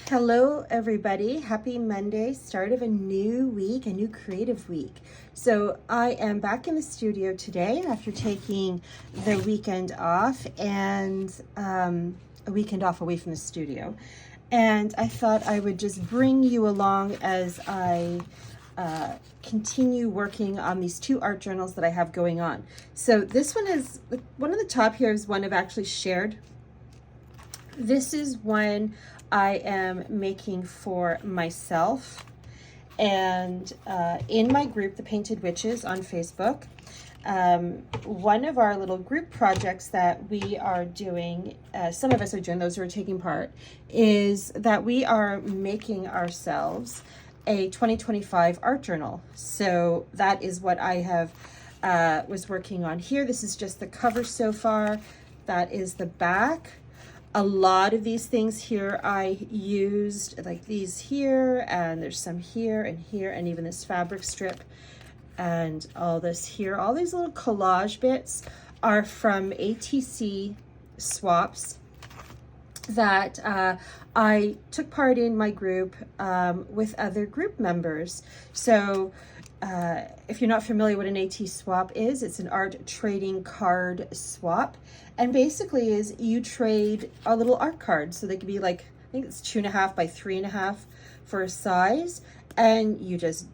Hello, everybody. Happy Monday, start of a new week, a new creative week. So I am back in the studio today after taking the weekend off and a weekend off away from the studio. And I thought I would just bring you along as I continue working on these two art journals that I have going on. So this one is, one of the top here is one I've actually shared. This is one I am making for myself and in my group, The Painted Witches on Facebook. One of our little group projects that we are doing, some of us are doing, those who are taking part, is that we are making ourselves a 2025 art journal. So that is what I have was working on here. This is just the cover so far. That is the back. A lot of these things here I used, like these here, and there's some here, and even this fabric strip, and all this here. All these little collage bits are from ATC swaps that I took part in my group with other group members. So if you're not familiar what an AT swap is, it's an art trading card swap. And basically is you trade a little art card. So they could be like, I think it's 2.5 by 3.5 for a size. And you just,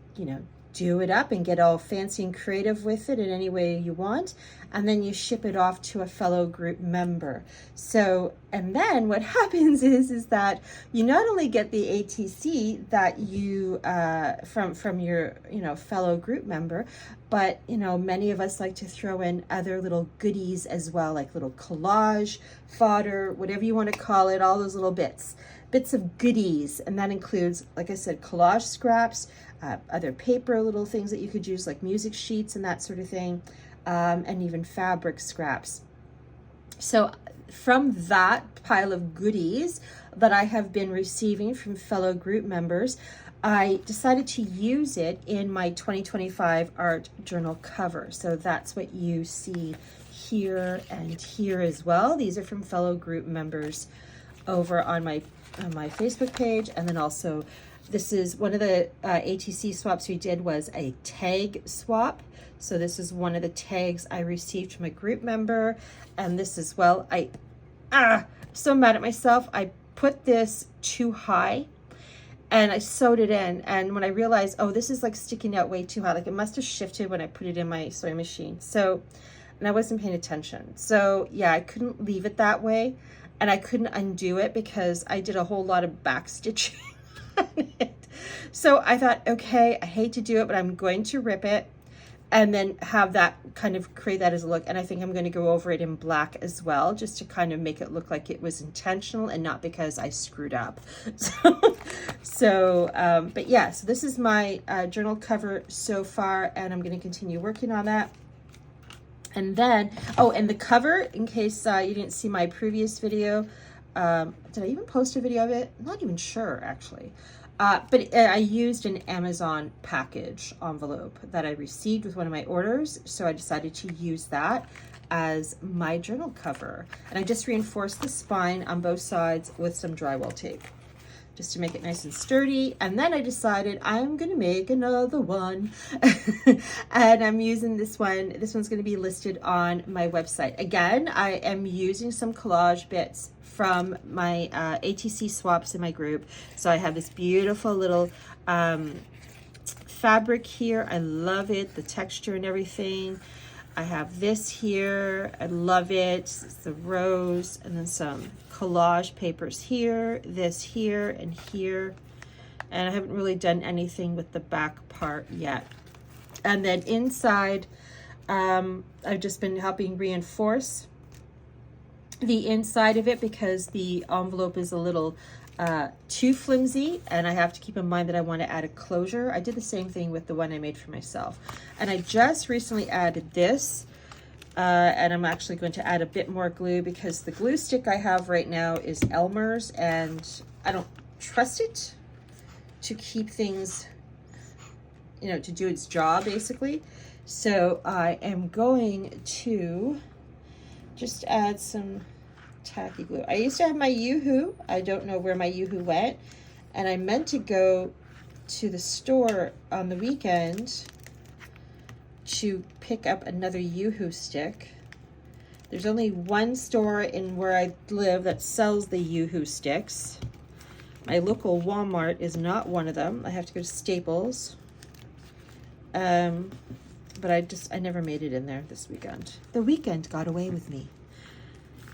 do it up and get all fancy and creative with it in any way you want. And then you ship it off to a fellow group member. So, and then what happens is that you not only get the ATC that you, from your, fellow group member, but, many of us like to throw in other little goodies as well, like little collage, fodder, whatever you want to call it, all those little bits of goodies. And that includes, like I said, collage scraps, other paper, little things that you could use like music sheets and that sort of thing, and even fabric scraps. So from that pile of goodies that I have been receiving from fellow group members, I decided to use it in my 2025 art journal cover. So that's what you see here and here as well. These are from fellow group members over on my Facebook page. And then also this is one of the ATC swaps we did was a tag swap. So this is one of the tags I received from a group member. And this as well, I'm so mad at myself. I put this too high and I sewed it in. And when I realized, oh, this is like sticking out way too high, like it must have shifted when I put it in my sewing machine. So, and I wasn't paying attention. So yeah, I couldn't leave it that way. And I couldn't undo it because I did a whole lot of back stitching on it. So I thought, okay, I hate to do it, but I'm going to rip it and then have that kind of create that as a look. And I think I'm going to go over it in black as well, just to kind of make it look like it was intentional and not because I screwed up. But yeah, so this is my journal cover so far, and I'm going to continue working on that. And then, oh, and the cover, in case you didn't see my previous video, did I even post a video of it? I'm not even sure, actually. But I used an Amazon package envelope that I received with one of my orders. So I decided to use that as my journal cover. And I just reinforced the spine on both sides with some drywall tape, just to make it nice and sturdy. And then I decided I'm gonna make another one. And I'm using this one. This one's gonna be listed on my website. Again, I am using some collage bits from my ATC swaps in my group. So I have this beautiful little fabric here. I love it, the texture and everything. I have this here, I love it. It's the rose, and then some collage papers here, this here, and here. And I haven't really done anything with the back part yet. And then inside, I've just been helping reinforce the inside of it because the envelope is a little too flimsy, and I have to keep in mind that I want to add a closure. I did the same thing with the one I made for myself, and I just recently added this, and I'm actually going to add a bit more glue because the glue stick I have right now is Elmer's, and I don't trust it to keep things, to do its job basically. So I am going to just add some tacky glue. I used to have my Yoo-Hoo. I don't know where my Yoo-Hoo went. And I meant to go to the store on the weekend to pick up another Yoo-hoo stick. There's only one store in where I live that sells the Yoo-hoo sticks. My local Walmart is not one of them. I have to go to Staples. But I never made it in there this weekend. The weekend got away with me.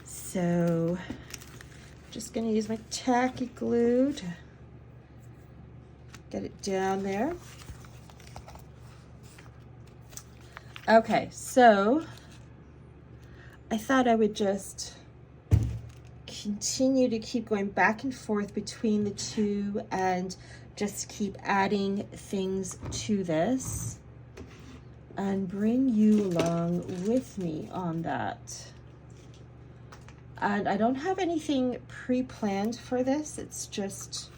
So, just gonna use my tacky glue to get it down there. Okay, so I thought I would just continue to keep going back and forth between the two and just keep adding things to this and bring you along with me on that. And I don't have anything pre-planned for this. It's just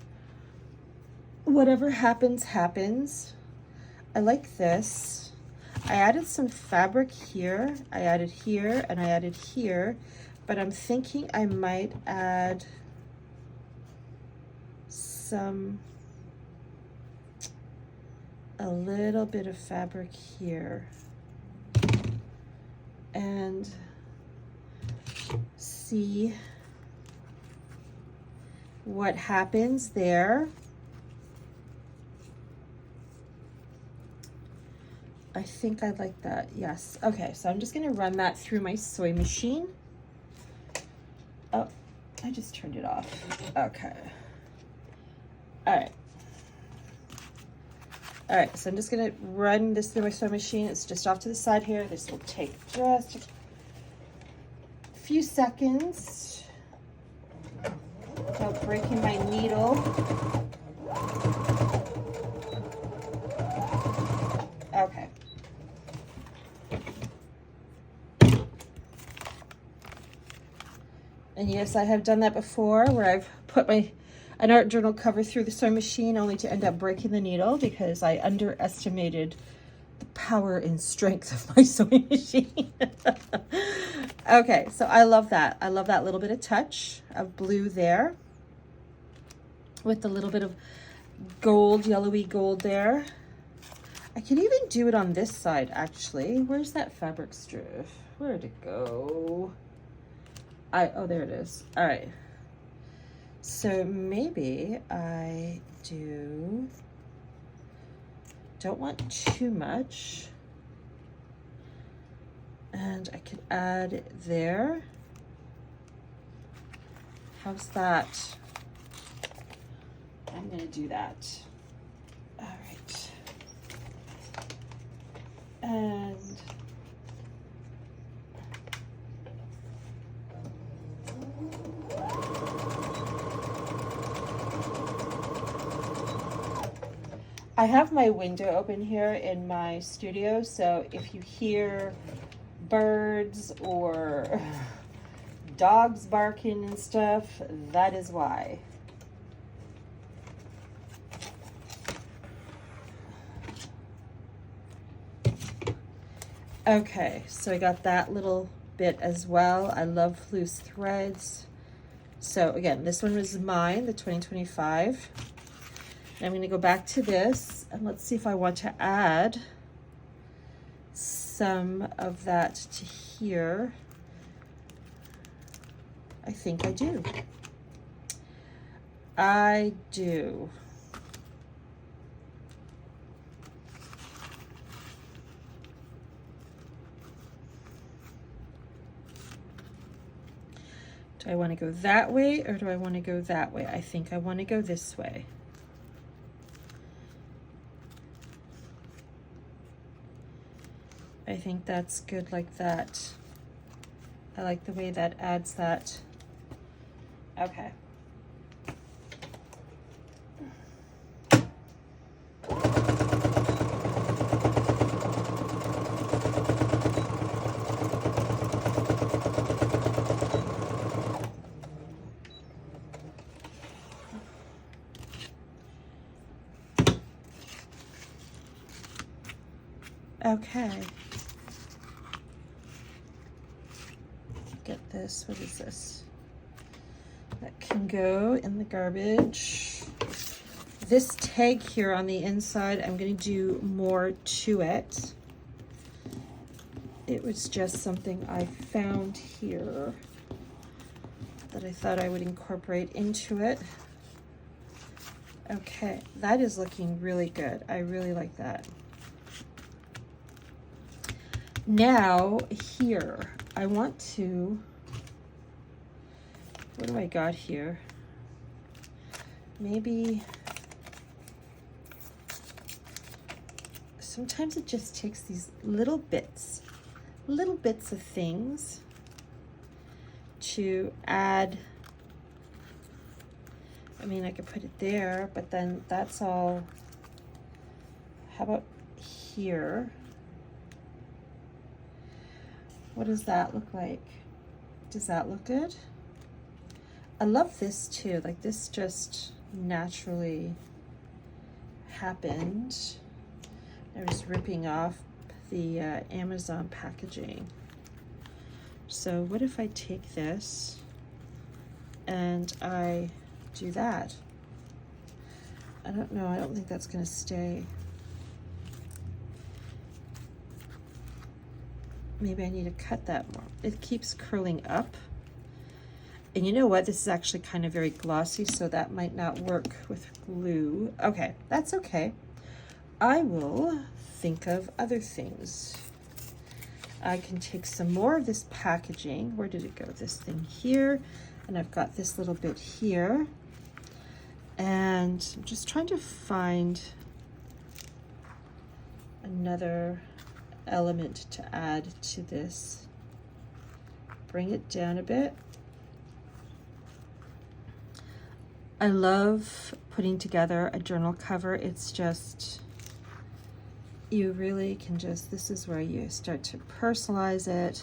whatever happens, happens. I like this. I added some fabric here. I added here and I added here, but I'm thinking I might add a little bit of fabric here and see what happens there. I think I like that, yes. Okay, so I'm just gonna run that through my sewing machine. Oh, I just turned it off. Okay. All right. All right, so I'm just gonna run this through my sewing machine. It's just off to the side here. This will take just a few seconds without breaking my needle. Okay. And yes, I have done that before where I've put an art journal cover through the sewing machine only to end up breaking the needle because I underestimated the power and strength of my sewing machine. Okay, so I love that. I love that little bit of touch of blue there with a little bit of gold, yellowy gold there. I can even do it on this side, actually. Where's that fabric strip? Where'd it go? Oh, there it is. All right. So maybe I don't want too much. And I could add it there. How's that? I'm gonna do that. All right. And I have my window open here in my studio, so if you hear birds or dogs barking and stuff, that is why. Okay, so I got that little bit as well. I love loose threads. So again, this one was mine, the 2025. And I'm gonna go back to this and let's see if I want to add some of that to here. I think I do. I do. Do I want to go that way or do I want to go that way? I think I want to go this way. I think that's good like that. I like the way that adds that. Okay. Okay. Get this. What is this? That can go in the garbage. this tag here on the inside, I'm going to do more to it. It was just something I found here that I thought I would incorporate into it. Okay, that is looking really good. I really like that. Now here, I want to, what do I got here? Maybe, sometimes it just takes these little bits of things to add. I mean, I could put it there, but then that's all. How about here? What does that look like? Does that look good? I love this too. Like, this just naturally happened. I was ripping off the Amazon packaging. So what if I take this and I do that? I don't know. I don't think that's going to stay. Maybe I need to cut that more. It keeps curling up. And you know what? This is actually kind of very glossy, so that might not work with glue. Okay, that's okay. I will think of other things. I can take some more of this packaging. Where did it go? This thing here. And I've got this little bit here. And I'm just trying to find another element to add to this. Bring it down a bit. I love putting together a journal cover. It's just, you really can just, this is where you start to personalize it.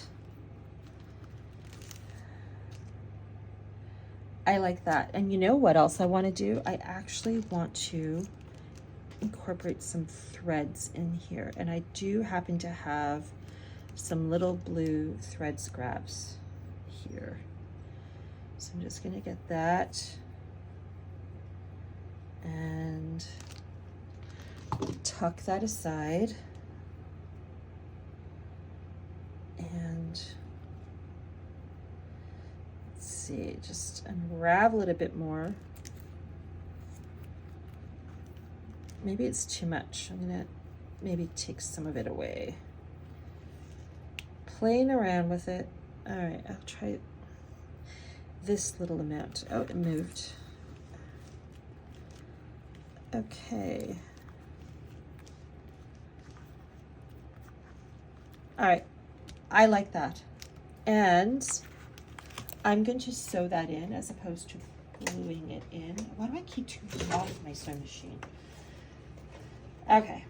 I like that. And you know what else I want to do? I actually want to incorporate some threads in here. And I do happen to have some little blue thread scraps here. So I'm just going to get that and tuck that aside. And let's see, just unravel it a bit more. Maybe it's too much. I'm gonna maybe take some of it away. Playing around with it. All right, I'll try this little amount. Oh, it moved. Okay. All right, I like that. And I'm going to sew that in as opposed to gluing it in. Why do I keep turning off my sewing machine? Okay,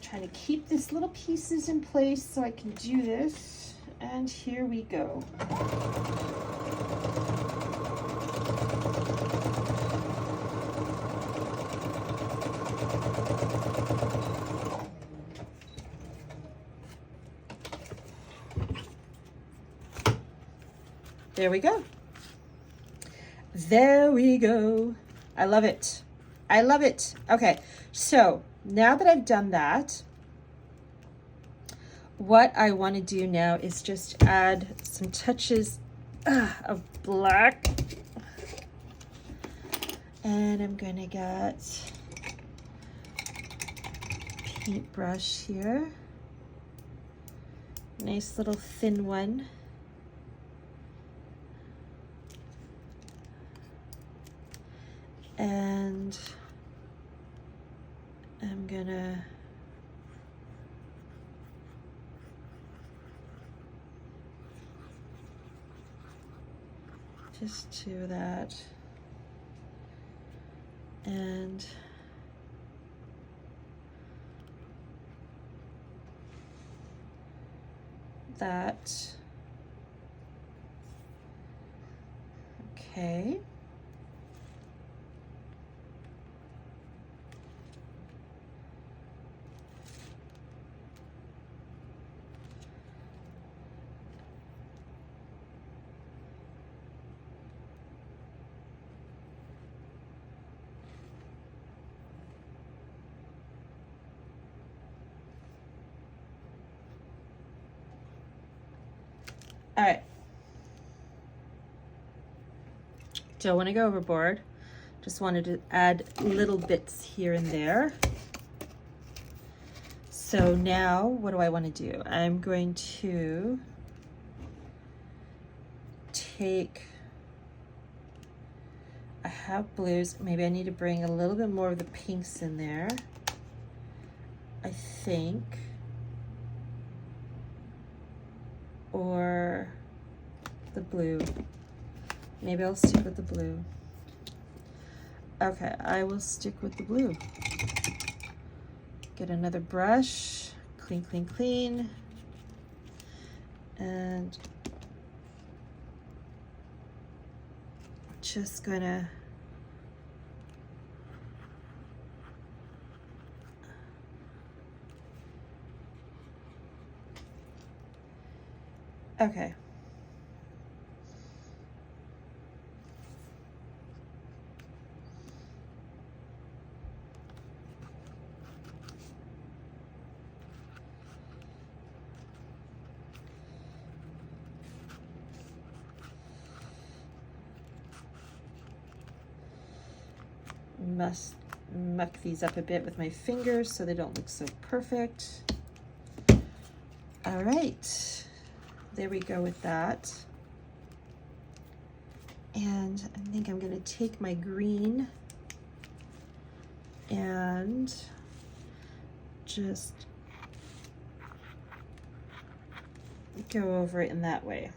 trying to keep these little pieces in place so I can do this. And here we go. There we go. There we go. I love it. I love it. Okay, so now that I've done that, what I want to do now is just add some touches of black. And I'm going to get paintbrush here. Nice little thin one. And I'm gonna just do that. And that. Okay. All right. Don't want to go overboard. Just wanted to add little bits here and there. So now what do I want to do? I'm going to take, I have blues. Maybe I need to bring a little bit more of the pinks in there. I think. Or the blue. Maybe I'll stick with the blue. Okay, I will stick with the blue. Get another brush, clean, clean, clean. And just gonna okay. Must muck these up a bit with my fingers so they don't look so perfect. All right, there we go with that. And I think I'm gonna take my green and just go over it in that way.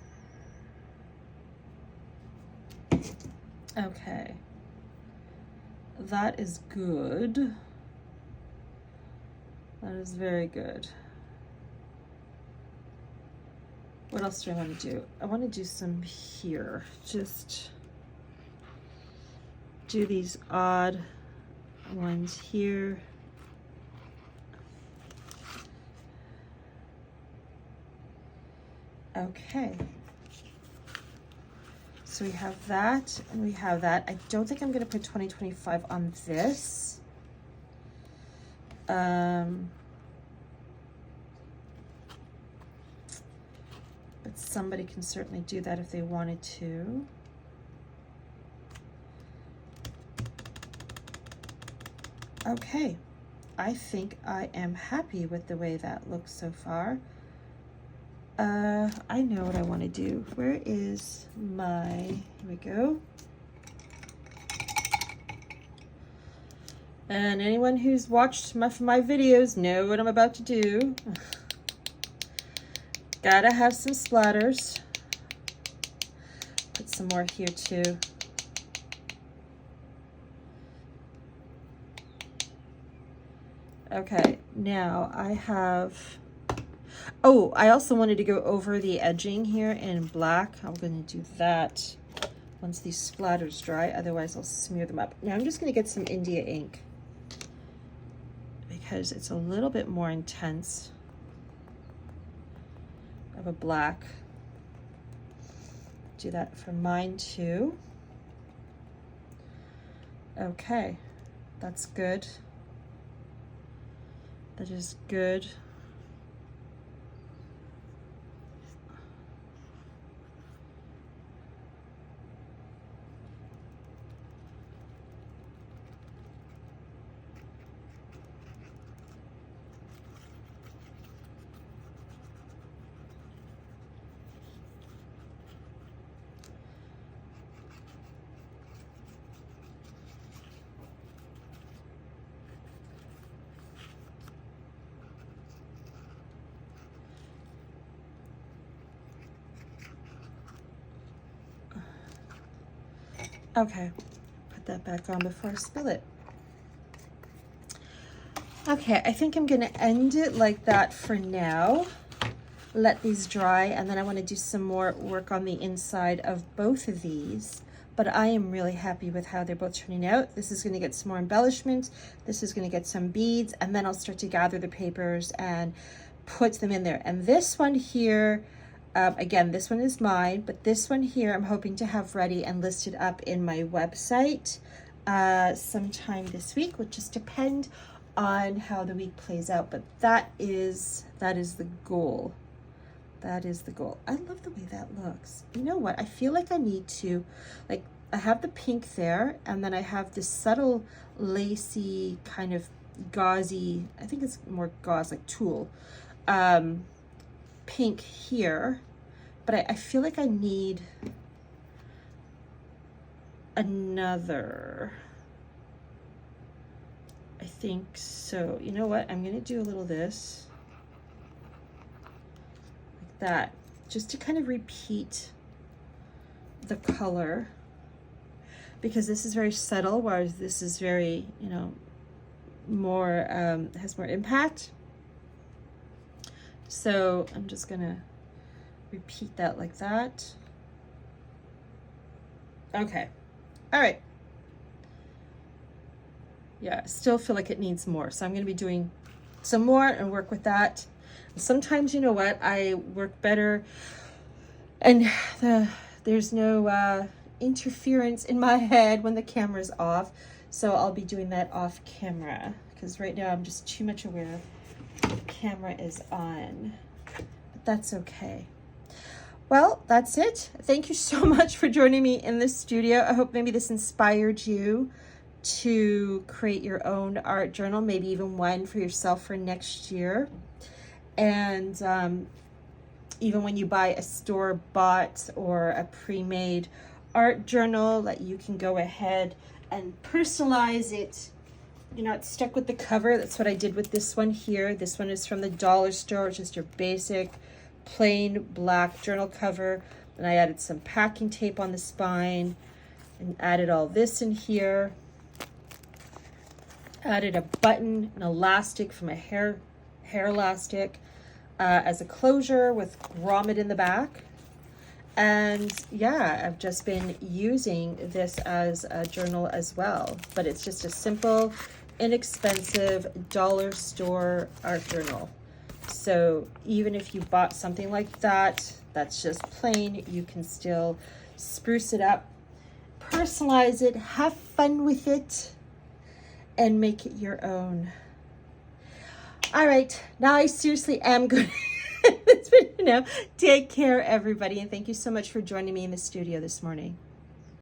Okay. That is good. That is very good. What else do I want to do? I want to do some here. Just do these odd ones here. Okay. So we have that and we have that. I don't think I'm going to put 2025 on this. But somebody can certainly do that if they wanted to. Okay, I think I am happy with the way that looks so far. I know what I want to do. Where is my, here we go. And anyone who's watched my videos know what I'm about to do. Gotta have some splatters. Put some more here too. Okay, now I have, oh, I also wanted to go over the edging here in black. I'm going to do that once these splatters dry, otherwise I'll smear them up. Now I'm just going to get some India ink because it's a little bit more intense of a black. Do that for mine too. Okay, that's good. That is good. Okay, put that back on before I spill it. Okay, I think I'm gonna end it like that for now. Let these dry, and then I wanna do some more work on the inside of both of these. But I am really happy with how they're both turning out. This is gonna get some more embellishment. This is gonna get some beads, and then I'll start to gather the papers and put them in there. And this one here, again, this one is mine, but this one here I'm hoping to have ready and listed up in my website sometime this week, which just depend on how the week plays out. But that is the goal. That is the goal. I love the way that looks. You know what? I feel like I need to, like, I have the pink there, and then I have this subtle lacy kind of gauzy, I think it's more gauze, like tulle, pink here. But I feel like I need another. I think so. You know what? I'm gonna do a little this, like that, just to kind of repeat the color, because this is very subtle, whereas this is very, you know, more, has more impact. So I'm just gonna repeat that like that. Okay. All right. Yeah, I still feel like it needs more. So I'm going to be doing some more and work with that. Sometimes, you know what, I work better and there's no interference in my head when the camera's off. So I'll be doing that off camera, because right now I'm just too much aware the camera is on. But that's okay. Well, that's it. Thank you so much for joining me in the studio. I hope maybe this inspired you to create your own art journal, maybe even one for yourself for next year. And even when you buy a store-bought or a pre-made art journal, that you can go ahead and personalize it. You're not stuck with the cover. That's what I did with this one here. This one is from the dollar store. It's just your basic plain black journal cover. And I added some packing tape on the spine and added all this in here. Added a button, an elastic from a hair elastic as a closure with grommet in the back. And yeah, I've just been using this as a journal as well. But it's just a simple, inexpensive dollar store art journal. So even if you bought something like that, that's just plain, you can still spruce it up, personalize it, have fun with it, and make it your own. All right, now I seriously am good. Take care, everybody, and thank you so much for joining me in the studio this morning.